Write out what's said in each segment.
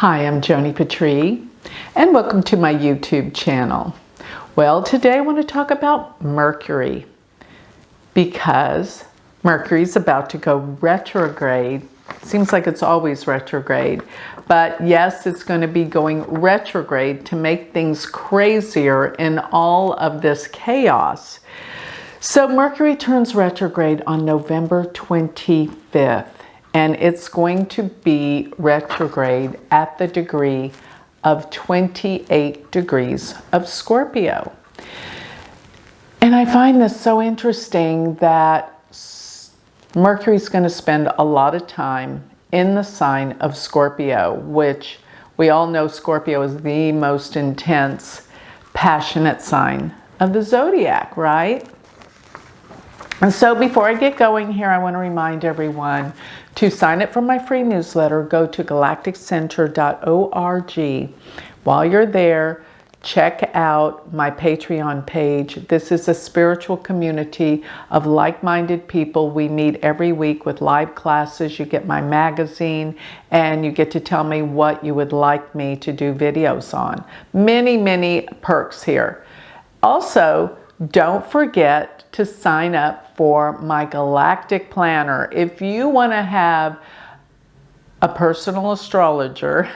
Hi, I'm Joni Patry, and welcome to my YouTube channel. Well, today I want to talk about Mercury because Mercury's about to go retrograde. Seems like it's always retrograde, but yes, it's going to be going retrograde to make things crazier in all of this chaos. So Mercury turns retrograde on November 25th. And it's going to be retrograde at the degree of 28 degrees of Scorpio. And I find this so interesting that Mercury's going to spend a lot of time in the sign of Scorpio, which we all know Scorpio is the most intense, passionate sign of the zodiac, right? And so before I get going here, I want to remind everyone to sign up for my free newsletter. Go to galacticcenter.org. While you're there, check out my Patreon page. This is a spiritual community of like-minded people. We meet every week with live classes. You get my magazine, and you get to tell me what you would like me to do videos on. Many, many perks here. Also, don't forget to sign up for my Galactic Planner. If you want to have a personal astrologer,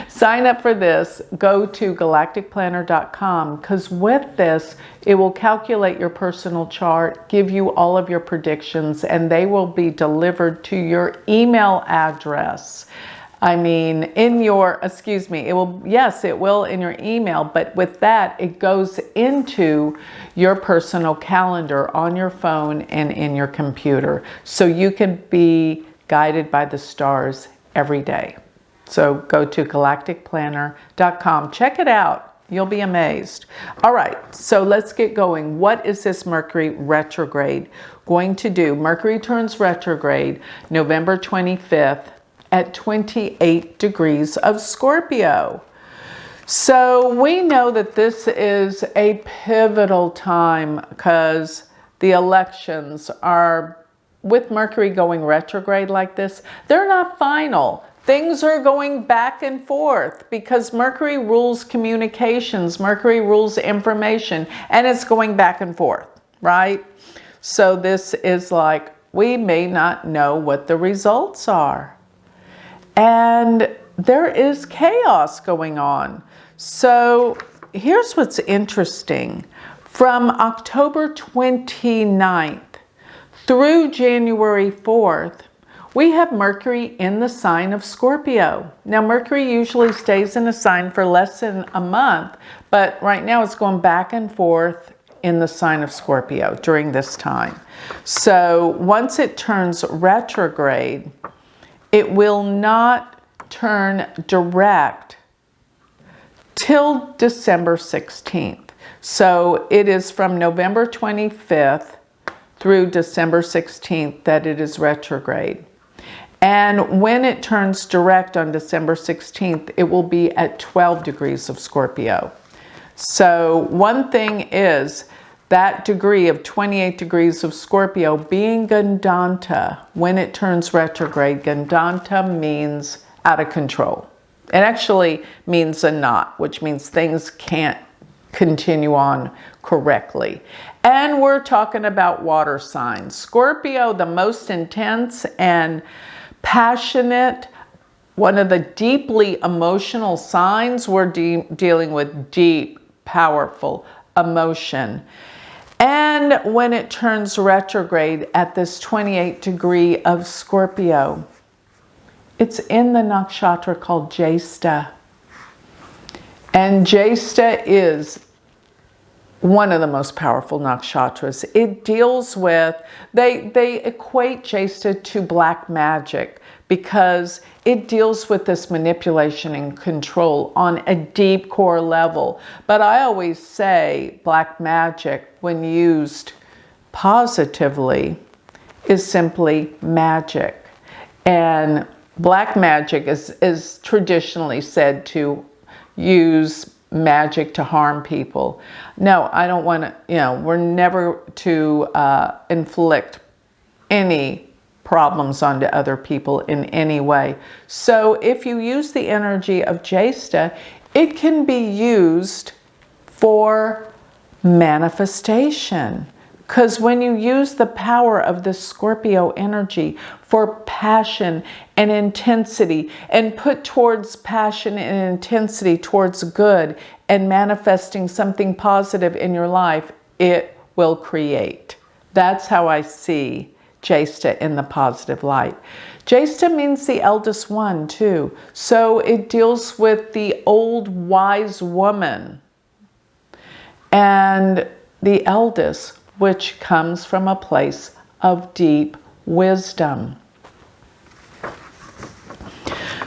sign up for this. Go to galacticplanner.com, because with this, it will calculate your personal chart, give you all of your predictions, and they will be delivered to your email address. I mean, in your, it will, yes, it will in your email, but with that, it goes into your personal calendar on your phone and in your computer. So you can be guided by the stars every day. So go to galacticplanner.com. Check it out. You'll be amazed. All right, so let's get going. What is this Mercury retrograde going to do? Mercury turns retrograde November 25th. At 28 degrees of Scorpio. So we know that this is a pivotal time because the elections are, with Mercury going retrograde like this, they're not final. Things are going back and forth because Mercury rules communications, Mercury rules information, and it's going back and forth, right? So this is like, we may not know what the results are. And there is chaos going on. So here's what's interesting. From October 29th through January 4th, we have Mercury in the sign of Scorpio. Now, Mercury usually stays in a sign for less than a month, but right now it's going back and forth in the sign of Scorpio during this time. So once it turns retrograde, it will not turn direct till December 16th. So it is from November 25th through December 16th that it is retrograde. And when it turns direct on December 16th, it will be at 12 degrees of Scorpio. So one thing is, that degree of 28 degrees of Scorpio being Gandanta, when it turns retrograde, Gandanta means out of control. It actually means a knot, which means things can't continue on correctly. And we're talking about water signs. Scorpio, the most intense and passionate, one of the deeply emotional signs. We're dealing with deep, powerful emotion. And when it turns retrograde at this 28 degree of Scorpio, it's in the nakshatra called Jyesta. And Jyesta is one of the most powerful nakshatras. It deals with, they equate Jyesta to black magic because it deals with this manipulation and control on a deep core level. But I always say black magic, when used positively, is simply magic. And black magic is traditionally said to use magic to harm people. No, I don't want to, we're never to inflict any problems onto other people in any way. So if you use the energy of Jesta, it can be used for manifestation. Because when you use the power of the Scorpio energy for passion and intensity, and put towards passion and intensity towards good and manifesting something positive in your life, it will create. That's how I see Jesta in the positive light. Jesta means the eldest one too. So it deals with the old wise woman and the eldest, which comes from a place of deep wisdom.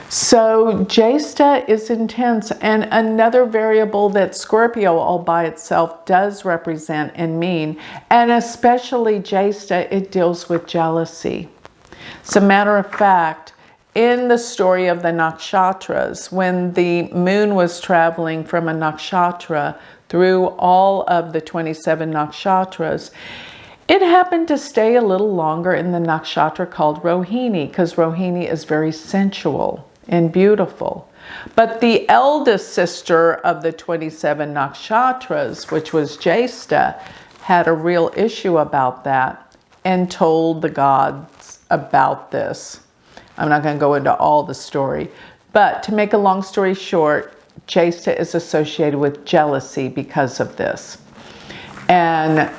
So Jesta is intense, and another variable that Scorpio all by itself does represent and mean, and especially Jesta, it deals with jealousy. As a matter of fact, in the story of the nakshatras, when the moon was traveling from a nakshatra through all of the 27 nakshatras, it happened to stay a little longer in the nakshatra called Rohini, because Rohini is very sensual and beautiful. But the eldest sister of the 27 nakshatras, which was Jesta, had a real issue about that and told the gods about this. I'm not going to go into all the story, but to make a long story short, Jesta is associated with jealousy because of this. And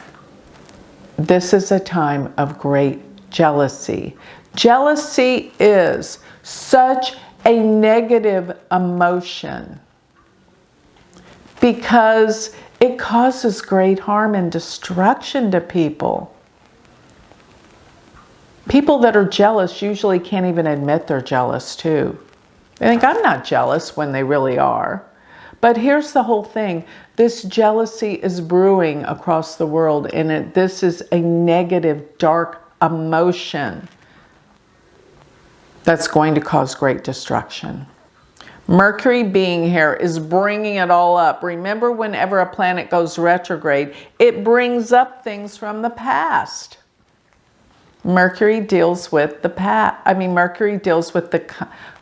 this is a time of great jealousy. Jealousy is such a negative emotion because it causes great harm and destruction to people. People that are jealous usually can't even admit they're jealous too. They think, I'm not jealous, when they really are. But here's the whole thing. This jealousy is brewing across the world, and this is a negative, dark emotion that's going to cause great destruction. Mercury being here is bringing it all up. Remember, whenever a planet goes retrograde, it brings up things from the past. Mercury deals with the past. Mercury deals with the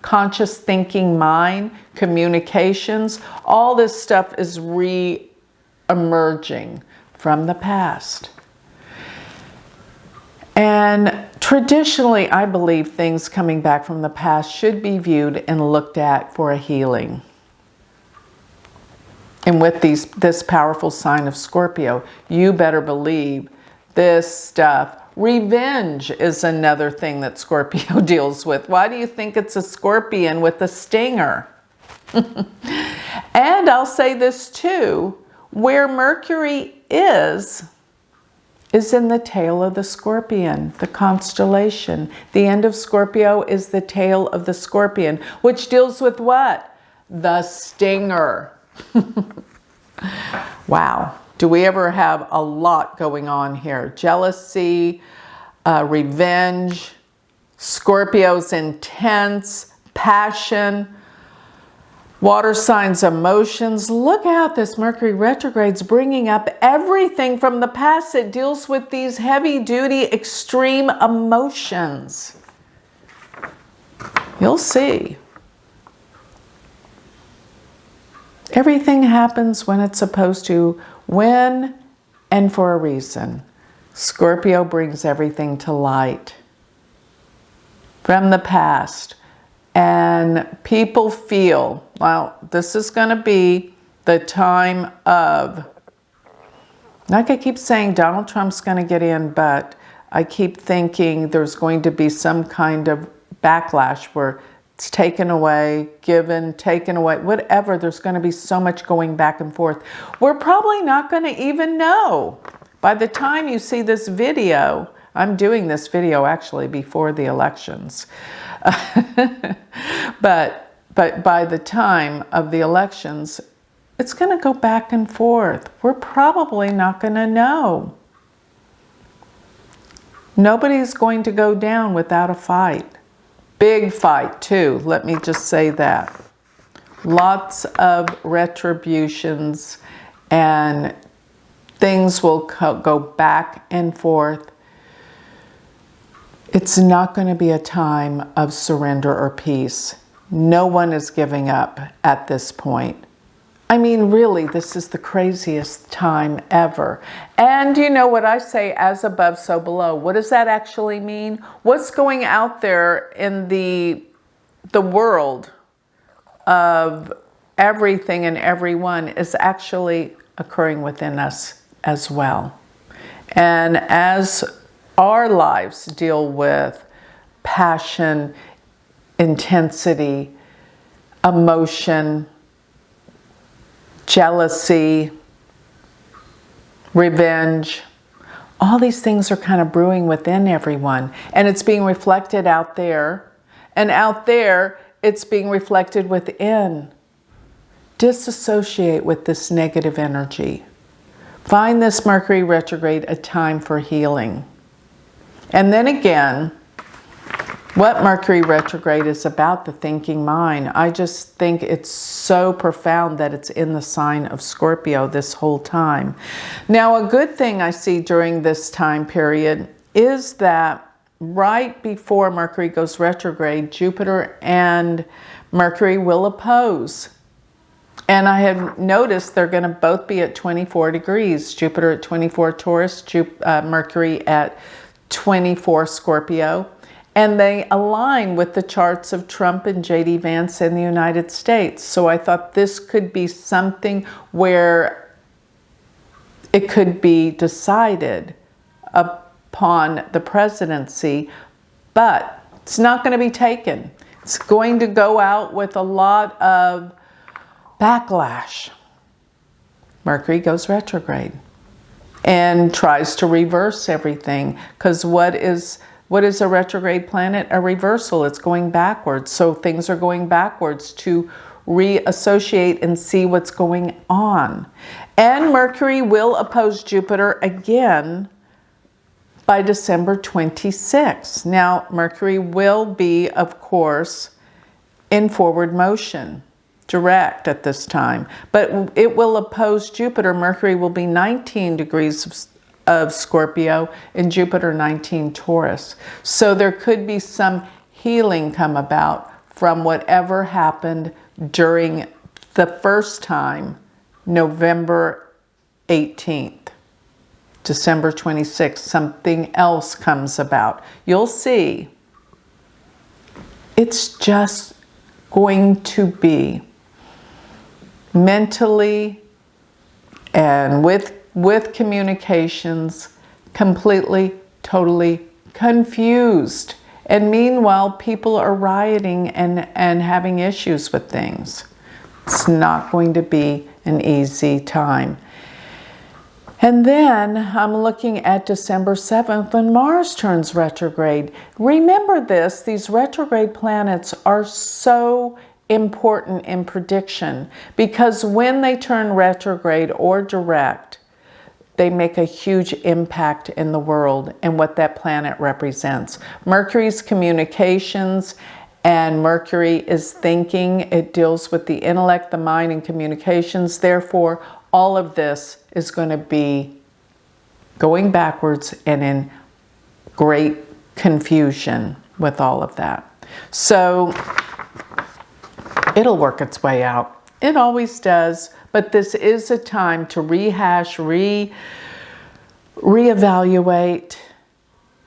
conscious thinking mind, communications. All this stuff is re-emerging from the past. And traditionally, I believe things coming back from the past should be viewed and looked at for a healing. And with this powerful sign of Scorpio, you better believe this stuff. Revenge is another thing that Scorpio deals with. Why do you think it's a scorpion with a stinger? And I'll say this too, where Mercury is in the tail of the scorpion, the constellation. The end of Scorpio is the tail of the scorpion, which deals with what? The stinger. Wow. Do we ever have a lot going on here? Jealousy, revenge, Scorpio's intense, passion, water signs, emotions. Look out, this Mercury retrograde's bringing up everything from the past. It deals with these heavy-duty, extreme emotions. You'll see. Everything happens when it's supposed to, when and for a reason. Scorpio brings everything to light from the past. And people feel, well, this is going to be the time of, like I keep saying, Donald Trump's going to get in, but I keep thinking there's going to be some kind of backlash where it's taken away, given, taken away, whatever. There's going to be so much going back and forth. We're probably not going to even know. By the time you see this video, I'm doing this video actually before the elections. But by the time of the elections, it's going to go back and forth. We're probably not going to know. Nobody's going to go down without a fight. Big fight too, let me just say that. Lots of retributions, and things will go back and forth. It's not going to be a time of surrender or peace. No one is giving up at this point. I mean, really, this is the craziest time ever. And you know what I say, as above, so below. What does that actually mean? What's going out there in the world of everything and everyone is actually occurring within us as well. And as our lives deal with passion, intensity, emotion, jealousy, revenge, all these things are kind of brewing within everyone, and it's being reflected out there, and out there it's being reflected within. Disassociate with this negative energy. Find this Mercury retrograde a time for healing. And then again, what Mercury retrograde is about, the thinking mind. I just think it's so profound that it's in the sign of Scorpio this whole time. Now, a good thing I see during this time period is that right before Mercury goes retrograde, Jupiter and Mercury will oppose. And I have noticed they're going to both be at 24 degrees. Jupiter at 24 Taurus, Mercury at 24 Scorpio. And they align with the charts of Trump and J.D. Vance in the United States. So I thought this could be something where it could be decided upon the presidency, but it's not going to be taken. It's going to go out with a lot of backlash. Mercury goes retrograde and tries to reverse everything, because what is a retrograde planet? A reversal. It's going backwards. So things are going backwards to reassociate and see what's going on. And Mercury will oppose Jupiter again by December 26. Now, Mercury will be, of course, in forward motion, direct at this time, but it will oppose Jupiter. Mercury will be 19 degrees of Scorpio and Jupiter 19 Taurus. So there could be some healing come about from whatever happened during the first time, November 18th, December 26th, something else comes about. You'll see. It's just going to be mentally and with communications completely, totally confused. And meanwhile, people are rioting and having issues with things. It's not going to be an easy time. And then I'm looking at December 7th when Mars turns retrograde. Remember this, these retrograde planets are so important in prediction, because when they turn retrograde or direct, they make a huge impact in the world and what that planet represents. Mercury's communications, and Mercury is thinking. It deals with the intellect, the mind, and communications. Therefore, all of this is going to be going backwards and in great confusion with all of that. So it'll work its way out. It always does. But this is a time to rehash, reevaluate,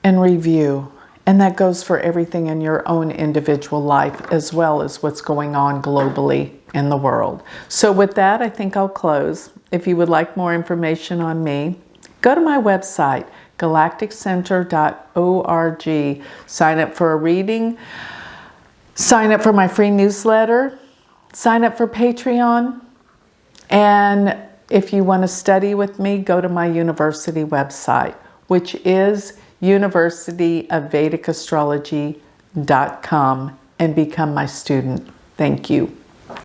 and review. And that goes for everything in your own individual life, as well as what's going on globally in the world. So with that, I think I'll close. If you would like more information on me, go to my website, galacticcenter.org. Sign up for a reading. Sign up for my free newsletter. Sign up for Patreon. And if you want to study with me, go to my university website, which is universityofvedicastrology.com, and become my student. Thank you.